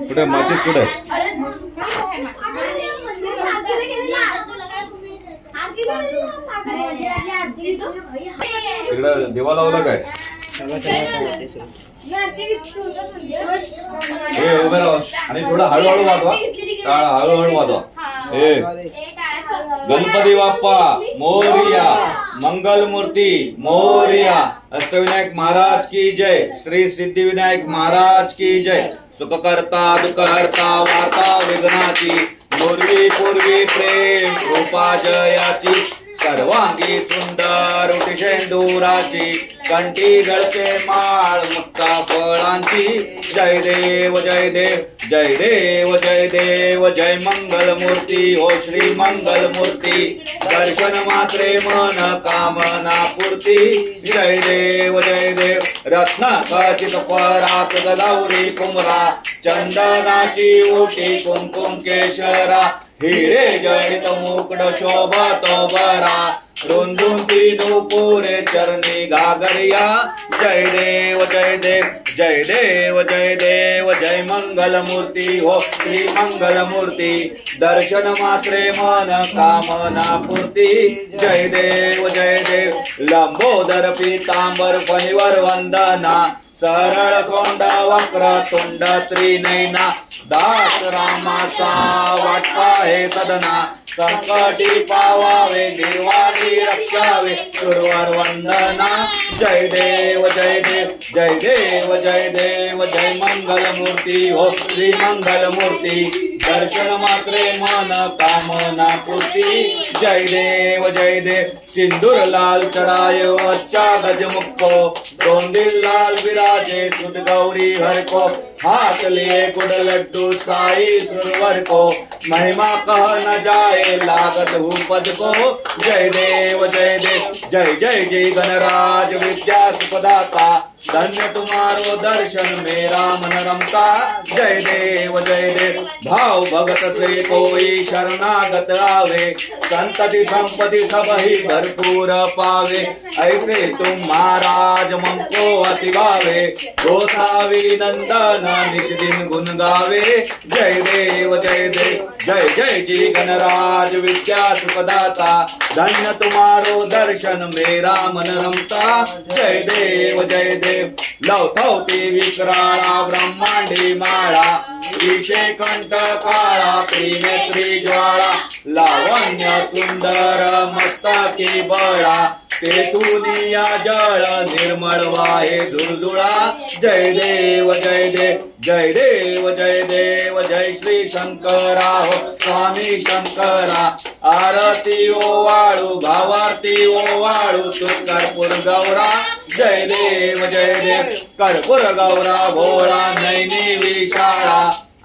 कुठे माचीस कुठे तिकडं देवा लावला काय उभे राहा आणि थोडं हळूहळू वाजवा हळूहळू वाजवा गणपती बाप्पा मोरया मंगल मूर्ती मोरया अष्टविनायक महाराज की जय श्री सिद्धिविनायक महाराज की जय सुखकर्ता दुःखहर्ता वार्ता विघ्नाची पूर्वी पूर्वी प्रेम कृपा जयाची सर्वांगी सुंदर उटिशेंदुराची कंठी जळते माळ मुक्ता फळांची जय देव जय देव जय देव जय देव जय मंगल मूर्ती हो श्री मंगल मूर्ती दर्शन मात्रे मन कामना पूर्ती जय देव रत्न खचित परात गलावरी कुमरा चंदनाची ओटी कुंकुम केशरा हिरे जडित मुकुट शोभतो बरा रुंदून तीनू पुरे चरणी घागरिया जय देव जय देव जय देव जय देव जय मंगल मूर्ती हो श्री मंगल मूर्ती दर्शन मात्रे मन कामना पूर्ती जय देव लंबोदर पीतांबर फणीवर वंदना सरळ तोंड वक्र तुंड त्रिनयना दास रामाचा वाटपा हे सदना संकटी पावावे निर्वाणी रक्षावे सुरवर वंदना जय देव जय देव जय देव जय देव जय मंगल मूर्ती हो श्री मंगल मूर्ती दर्शन मात्रे मन कामना पूर्ती जय देव सिंदूर लाल चढ़ाए अच्छा गजमुख को दोंदिल लाल विराजे सुध गौरी हर को हाथ लिए गुड़ लड्डू साई सुरवर को महिमा कह न जाए लागत हूँ पद को जय देव जय जय जय गणराज विद्या सुखदाता धन्य तुम्हारो दर्शन मेरा मन रमता जय देव भाव भगत से कोई शरणागत आवे संतति संपत्ति सब ही भरपूर पावे ऐसे तुम महाराज ममको अति भावे गोसावी नंदन निज दिन गुण गावे जय देव जय जी गणराज विद्या सुखदाता धन्य तुम्हारो दर्शन मेरा मन रमता जय देव लवथवती विकराळा ब्रह्मांडी माळा ईशे कंठ काळा त्रिनेत्री ज्वाळा लावण्य सुंदर मस्तकी बळा तेथुनिया जळ निर्मळ वाहे धुळधुळा जय देव जय श्री शंकरा हो स्वामी शंकरा आरती ओवाळू भावारती ओवाळू तू कर्पूर गौरा जय देव कर्पूर गौरा भोळा नैनी विशाळा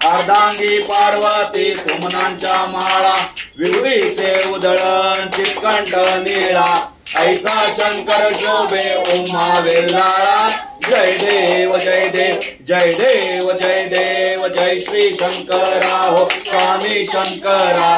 अर्धांगी पार्वती सुमनांच्या माळा विवरीचे उधळण चितकंठ निळा ऐसा शंकर शोभे उमा वेल्लाळा जय देव जय श्री शंकरा हो स्वामी शंकरा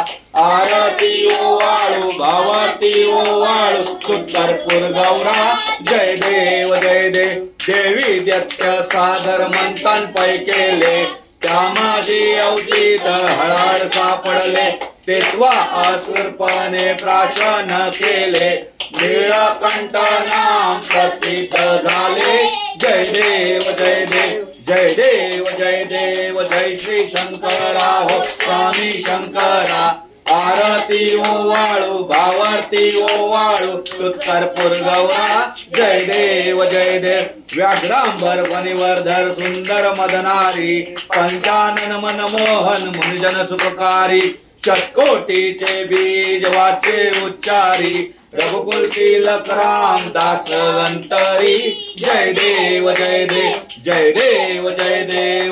आरती ओवाळू भावारती ओवाळू कर्पूर गौरा जय देव देवी दैत्य सादर मंथन पै केले त्या माझी अवधीत हळहळ सापडले तेव्हा असुरपणे प्राशन केले नीळकंठ नाम प्रसिद्ध झाले जय देव जय श्री शंकरा हो स्वामी शंकरा आरती ओवाळू भावारती ओवाळू कर्पूर गौरा जय देव व्याघ्रांबर फणीवर्धर सुंदर मदनारी पंचानन मनमोहन मुनिजन सुखकारी षटकोटीचे बीज वाचे उच्चारी रघुकुल तिलक राम दास अंतरी जय देव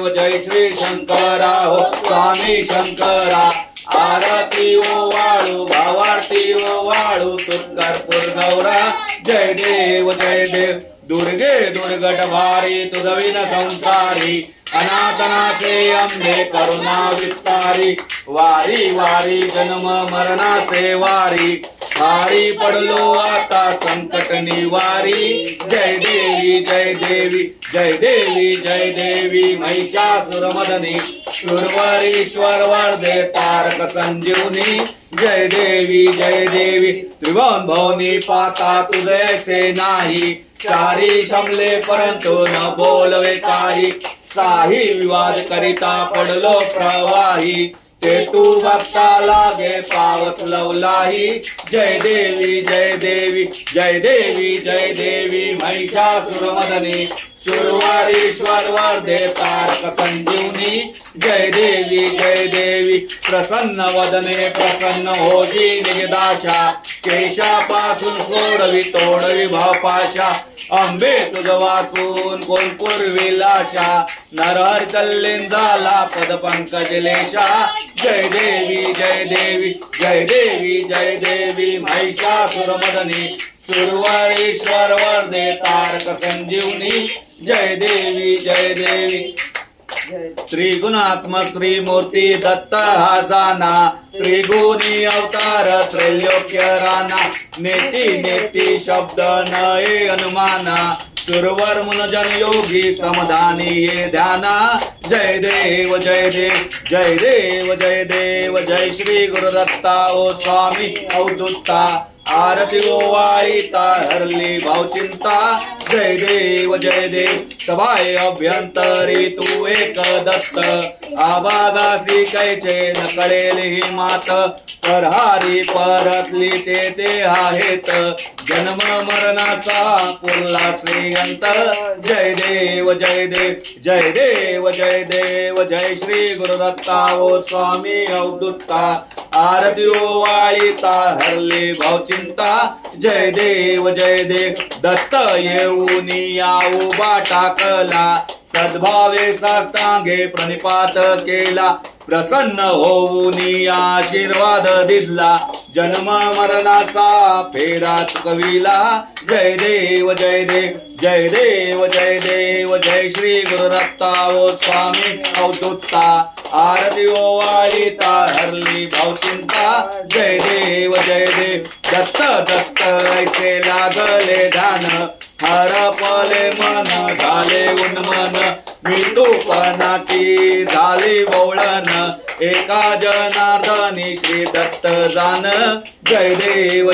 जय श्री शंकरा हो स्वामी शंकरा आरती ओवाळू भावारती ओवाळू कर्पूर गौरा जय देव दुर्गे दुर्गट भारी तुझविन संसारी अनाथनाचे अंधे करुणा विस्तारी वारी वारी जन्म मरणाचे वारी हारी पडलो आता संकट निवारी। जय देवी जय देवी जय देवी जय देवी महिषासुरमर्दिनी सुरवरीश्वर वरदे तारक संजीवनी। जय देवी त्रिभुवन भवनी पाता तुझे से नाही। चारी शमले परंतु न बोलवे काही। साही विवाद करिता पडलो प्रवाही। ते तू भक्ता लागे पावस लवलाही। जय देवी जय देवी जय देवी जय देवी महिषासुरमर्दिनी सुरवरीश्वर वरदे तारक संजीवनी। जय देवी प्रसन्न वदने प्रसन्न होजी निगदाशा। केशापासून सोडवी तोडवी भावपाशा। अंबे तुझ वाचून कोण पूर्वी लाशा। नरहर कल्लेन झाला पद पंकज लेशा। जय देवी जय देवी जय देवी जय देवी महिषासुरमर्दिनी सुरवरीश्वर वरदे तारक संजीवनी। जय देवी त्रिगुणात्मक त्रिमूर्ती दत्त हा जाना। त्रिगुणी अवतार त्रैलोक्य राणा। नेती नेती शब्द नये अनुमाना। सुरवर मुनजन योगी समधानी ये ध्याना। जय देव जय देव जय देव जय देव जय श्री गुरुदत्ता ओ स्वामी अवधूता। आरती ओवाळीता हरली भावचिंता। जय देव सभाय अभ्यंतरी तू एक दत्त। आबागासी कैचे न कळेल ही मात। परहारी परतली ते आहेत। जन्म मरणाचा पुरला श्रीयंत। जय देव जय देव जय देव जय श्री गुरुदत्ता ओ स्वामी अवधूता। आरती ओवाळीता हरली भावचिंता। जय देव दत्त येऊन याऊ टाकला। सद्भावे साष्टांगे प्रणिपात केला। प्रसन्न होऊन आशीर्वाद दिला। जन्म मरणाचा फेरा चुकविला। जय देव जय देव जय श्री गुरुदत्ता ओ स्वामी अवधूता। आरती ओवाळीता हरली भावचिंता। जय देव दत्त ऐसे लागले ध्यान। हरपले मन झाले उन्मन। मृत्यूपणाची झाली वळण। एका जनार्दनी श्री दत्त जान। जय देव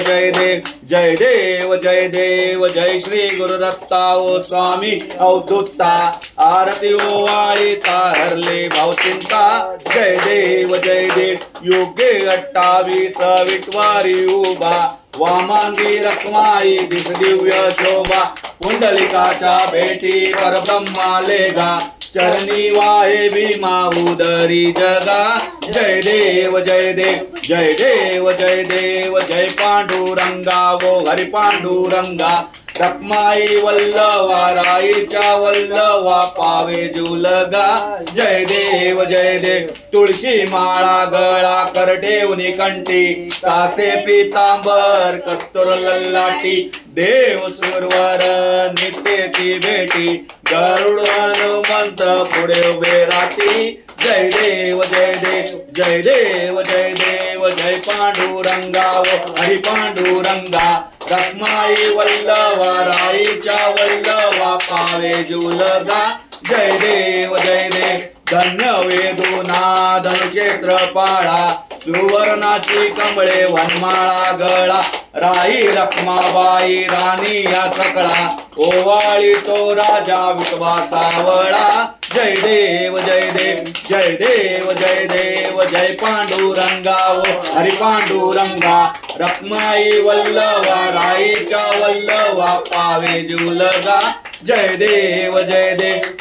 जय श्री गुरुदत्ता ओ स्वामी अवधूता। आरती ओवाळीता हरली भावचिंता। जय देव योग्य 28 विटवारी उभा। वामांगी रखमाई दिस दिव्य शोभा। पुंडलिकाच्या भेटी परब्रह्मा लेगा। चरणी वाहे भीमा उदरी जगा। जय देव जय पांडुरंगा वो हरि पांडुरंगा। रखमाई वल्लवा राईच्या वल्लवा पावे जुलगा। जय देव तुळशी माळा गळा कर ठेवणी कंठी। तासे पितांबर कस्तुर ललाटी। देव सुरवर नित्य ती भेटी। गरुड हनुमंत पुढे उभे राहती। जय देव जय पांडुरंगा वो हरि पांडुरंगा। रखमाई वल्लवा राईच्या वल्लवा पावे जुलगा। जय देव धन्य वेदोना धनुक्षेत्र पाळा। सुवर्णाची कमळे वनमाळा गळा। राई रखमाबाई राणी या सकळा। ओवाळी तो राजा विठवा सावळा। जय देव जय पांडुरंगा वो हरि पांडुरंगा। रखमाई वल्लवा राईच्या वल्लवा पावे जुलगा। जय देव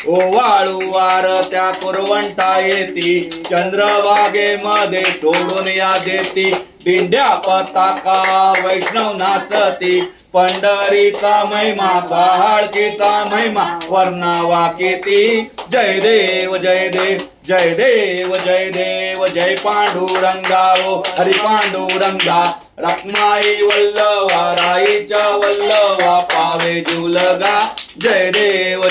ओवाळू वार त्या कुरवंटा येती। चंद्रभागे मध्ये सोडून या देती। दिंड्या पताका वैष्णव नाचती। पंढरीचा महिमा काळकीचा महिमा वर्णावा केती। जय देव जय पांडुरंगा वो हरि पांडुरंगा। रखमाई वल्लवा राईच्या वल्लवा पावे जीवलगा जय देव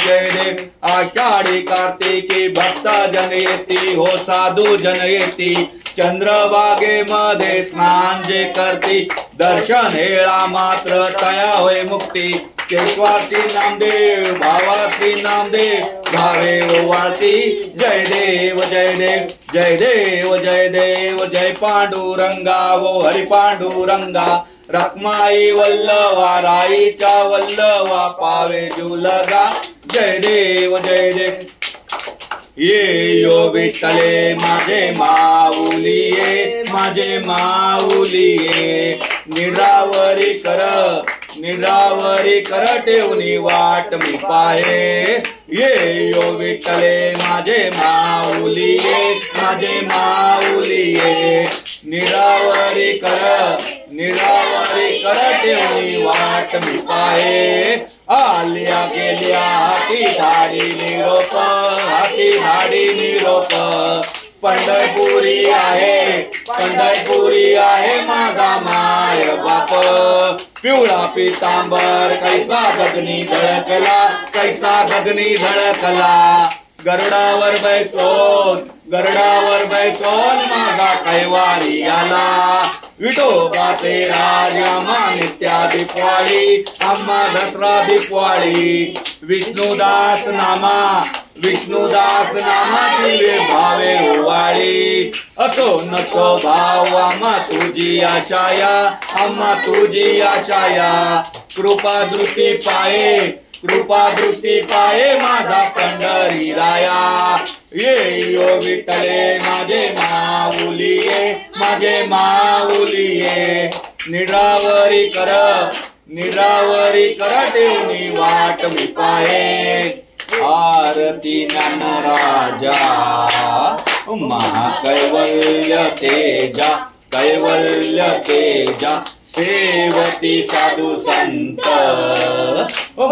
आषाढी कार्तिकी भक्त जन येती हो साधू जन येती चंद्रभागेमध्ये स्नान जे करती दर्शन हेळा मात्र तया होय मुक्ती केशवासी नामदेव भावासी नामदेव भावे ओवाळती जय देव जय पांडुरंगा वो हरी पांडुरंगा रखमाई वल्लवा राईच्या वल्लवा पावे जीवलगा जय देव ये यो विठ्ठले माझे माऊलिये निरावरी कर ठेवणी वाट मी पाहे ये यो विठ्ठले माझे माऊलिये निरावरी कर ठेवणी वाट मी पाहे आलिया गेल्या हाती धाडी निरोप पंढरपुरी आहे माझा माय बाप पिवळा पितांबर कैसा गगनी धडकला गरुडावर बैसोन माझा कैवारी आला विठोबाचे राजा नित्या दीपवाळी आम्हा दसरा दीपवाळी विष्णुदास नामा दिवे भावे ओवाळी असो नसो भाव आम्हा तुझी आशाया कृपा दृष्टी पाये माझा पंढरी राया ये यो विठ्ठले माझे माऊलिये निरावरी कर ठेवणी वाट मी पाहे आरती ज्ञानराजा महाकैवल्य तेजा सेवती साधू संत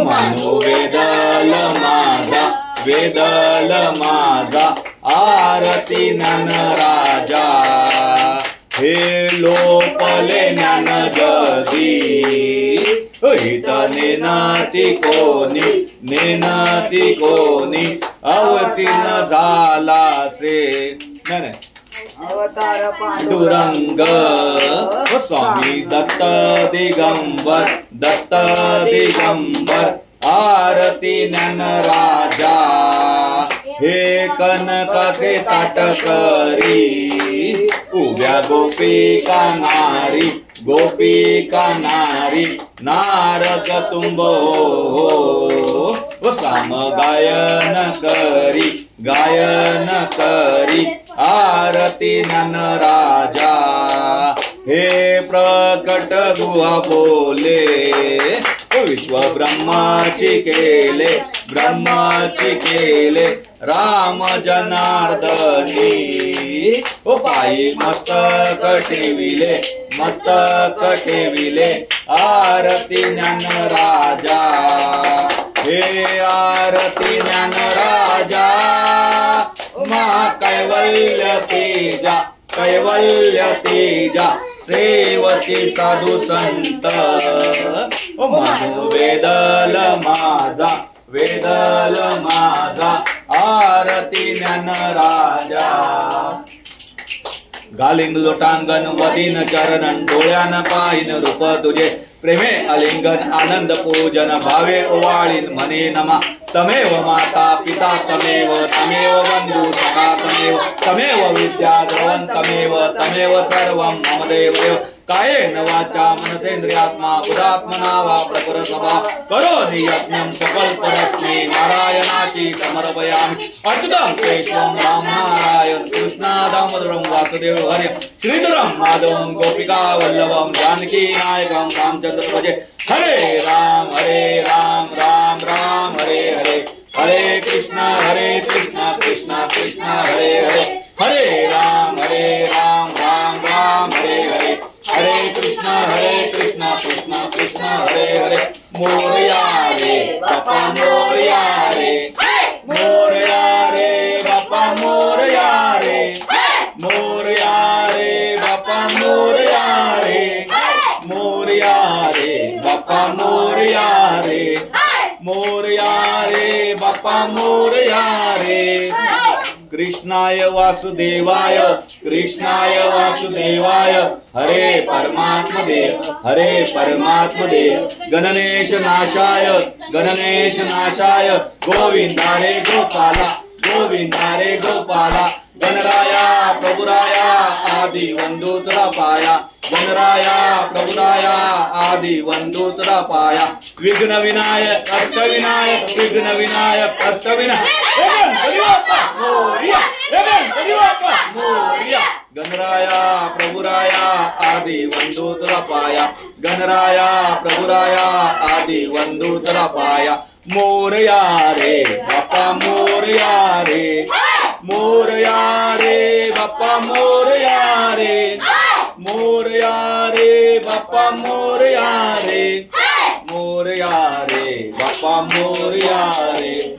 मानो वेदल माझा आरती ज्ञानराजा हे लोपले ज्ञान जगी हित नेनती कोणी अवतीर्ण झाला से अवतार पांडुरंग स्वामी दत्त दिगंबर आरती ज्ञानराजा हे कनकाचे ताट करी उभ्या गोपिका नारी नारद तुंब साम गायन करी आरती ज्ञानराजा हे प्रकट गुहा बोले विश्व ब्रह्माची केले राम जनार्दनी पायी मस्तक ठेविले आरती ज्ञानराजा हे आरती ज्ञानराजा कैवल्य तेजा सेवती साधू संत मनु वेदल माझा आरती ज्ञानराजा घालिंग लोटांगण वदीन चरणन डोळ्यान पाहिन रूप तुझे प्रेमे अलिंगन आनंद पूजन भावे ओवाळीन मने नमा तमेव माता पिता तमेव बंधु सखा तमेव विद्या द्रवण तमेव सर्वं मम देव कायेन वाचा मनसेन्द्रियात्मा बुधात्मना वा प्रकृतवा करोमि यज्ञं सकल्परस्मै नारायणाची समर्पयामि अच्युतं केशवं राम नारायण कृष्णादामोदरं वासुदेव हरे श्रीधरं माधवं गोपिका वल्लभं जानकी नायकं रामचंद्र भजे हरे राम राम राम हरे हरे हरे कृष्णा कृष्णा कृष्णा हरे हरे हरे राम राम राम हरे हरे हरे कृष्णा कृष्णा कृष्णा हरे हरे मोरया रे बापा मोरया रे बापा मोरया रे बापा मोरया रे मोरया रे, मोरया रे बाप्पा मोरया रे। कृष्णाय वासुदेवाय, कृष्णाय वासुदेवाय, हरे परमात्मदे, हरे परमात्मदे। गणनेश नाशाय, गणनेश नाशाय, गोविंदा रे गोपाला, गोविंदा रे गोपाला। गणराया प्रभुराया आदि वंदू तुला पाया, गणराया प्रभुराया आदि वंदू तुला पाया। विघ्न विनायक अष्टविनायक, विघ्न विनायक अष्टविनायक, गणराया प्रभुराया आदि वंदू तुला पाया, गणराया प्रभुराया आदि वंदू तुला पाया। मोरया रे बाप्पा मोरया रे, मोरया रे बाप्पा मोरया रे, मोरया रे बाप्पा मोरया रे, मोरया रे बाप्पा मोरया रे।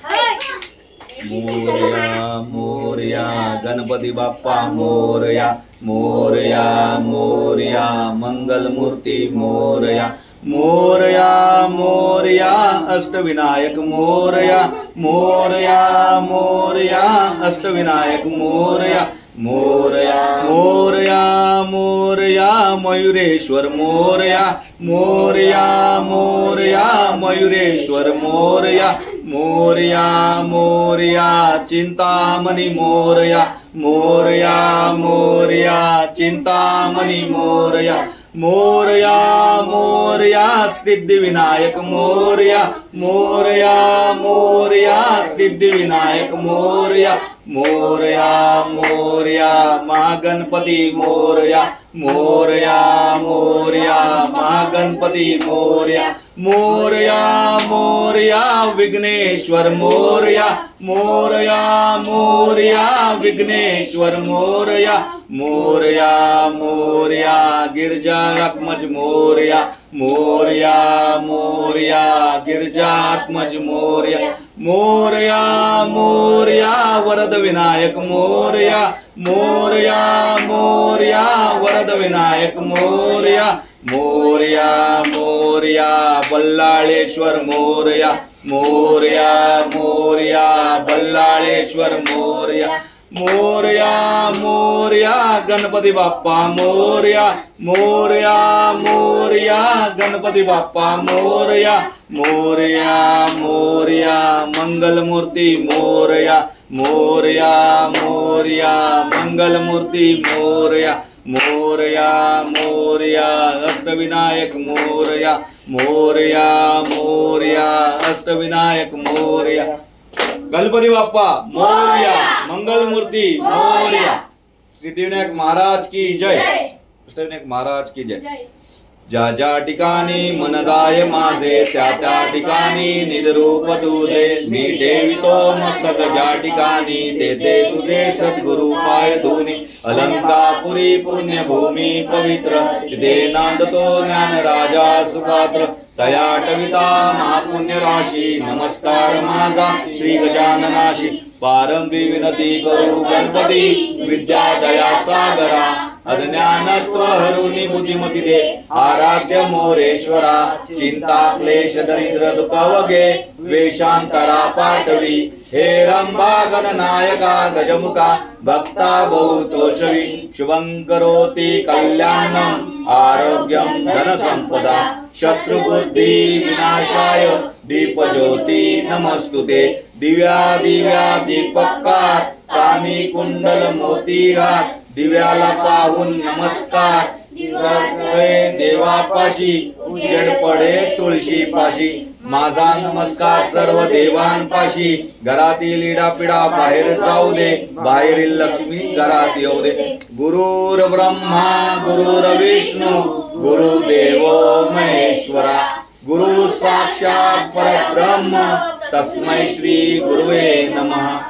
मोरया मोरया गणपती बाप्पा मोरया, मोरया मोरया मंगल मूर्ती मोरया, मोरया मोरया अष्टविनायक मोरया, मोरया मोरया अष्टविनायक मोरया, मोरया मोरया मोरया मयुरेश्वर मोरया, मोरया मोरया मयुरेश्वर मोरया, मोरया मोरया चिंतामणि मोरया, मोरया मोरया चिंतामणि मोरया, मोरया मोरया सिद्धिविनायक मोरया, मोरया मोरया सिद्धिविनायक मोरया, मोरया मोरया महागणपती मोरया, मोरया मोरया महागणपती मोरया, मोरया मोरया विघ्नेश्वर मोरया, मोरया मोरया विघ्नेश्वर मोरया, मोरया मोरया गिरिजात्मज मोरया, मोरया मोरया गिरिजात्मज मोरया, मोरया मोरया वरद विनायक मोरया, मोरया मोरया वरद विनायक मोरया, मोरया मोरया बल्लाळेश्वर मोरया, मोरया मोरया बल्लाळेश्वर मोरया, मोरया मोरया गणपती बाप्पा मोरया, मोरया मोरया गणपती बाप्पा मोरया, मोरया मोरया मंगल मूर्ती मोरया, मोरया मोरया मंगल मूर्ती मोरया, मोरया मोरया अष्टविनायक मोरया, मोरया मोरया अष्टविनायक मोरया। गणपती बाप्पा मोरया, मंगल मूर्ती मोरया। सिद्धिविनायक महाराज की जय, अष्टविनायक महाराज की जय। ज्या ज्या ठिकाणी मन जाय माझे, त्या त्या ठिकाणी निजरूप तुझे, मी ठेवितो मस्तक ज्या ठिकाणी, तेथे तुझे सद्गुरु पाय धुनी। अलंकापुरी पुण्यभूमी पवित्र, तिथे नांदतो ज्ञान राजा सुपात्र, तया टविता महापुण्य राशी, नमस्कार माझा श्री गजाननाशी। पारंबी विनती करू गणपती, विद्या दया सागरा, अज्ञानत्व हरुनी बुद्धिमती दे, आराध्य मोरेश्वरा। चिंता क्लेश दरिद्र दुःख वगे, वेशांतरा पाठवी, हे रंभा गणनायका गजमुखा, भक्ता बहुतोषवी। शुभं करोति कल्याणं, आरोग्यं धन संपदा, शत्रुबुद्धि विनाशाय, दीपज्योती नमस्तुते। दिव्या दिव्या दीपकार, प्राणी कुंडल मोतीहार, दिव्याला पाहून नमस्कार, देवापाशी उजेड पडे तुळशी पाशी। माझा नमस्कार सर्व देवांपाशी, घरातील इडापिडा बाहेर जाऊ दे, बाहेरील लक्ष्मी घरात येऊ दे। गुरुर ब्रह्मा गुरुर विष्णू, गुरुदेव महेश्वरा, गुरु साक्षात परब्रह्म, तस्मै श्री गुरुवे नमः।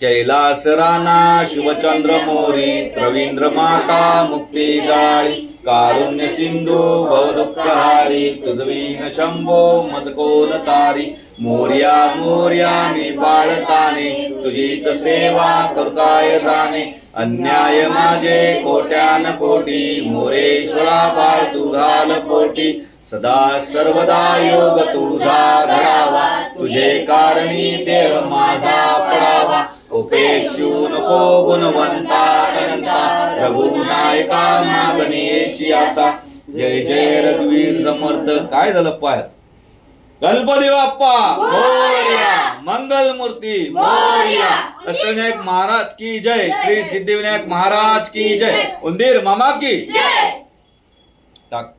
कैलास राणा शिवचंद्र मोरी, रवींद्र माता मुक्ती जाळी, कारुण्य सिंधू भवदुःखहारी, तुझवीन शंभो मजकोन तारी। मोर्या मोर्या मी बाळताने तुझीच सेवा करू काय जाणे अन्याय माझे कोट्यान कोटी मोरेश्वरा बाळ तू घाल पोटी सदा सर्वदा योग तुझा घडावा तुझे कारणी देह माझा पडावा उपेक्षू नको गुणवंता अनंता रघुनायका मागणेची आता जय जय रघुवीर समर्थ. काय झालं पाय गणपती बाप्पा मोरया मंगल मूर्ती मोरया अष्टविनायक महाराज की जय श्री सिद्धिविनायक महाराज की जय उंदीर मामा की जय. टाक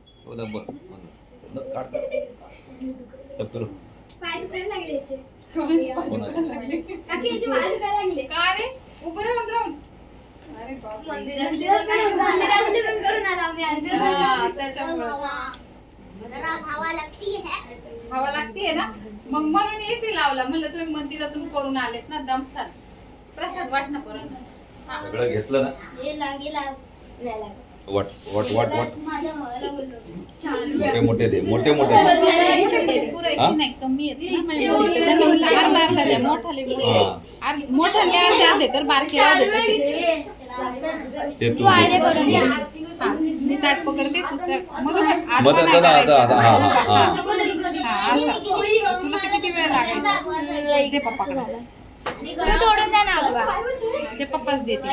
हवा लागतीये ना मग म्हणून एसी लावला म्हणलं तुम्ही मंदिरातून करून आलेत ना दमसाल प्रसाद वाटणं करून सगळं घेतलं ना वट वट वट वट मोठे मोठे दे मोठे मोठे पुरायची नाही कमी येत अर्धा अर्धा द्या मोठाले मोठाले अर्धे अर्धे कर बारके राहू दे तसे ते तू मी ताट पकडते तू सर तुला ते किती वेळ लागायचा ते पप्पाकडे ते पप्पाच देते.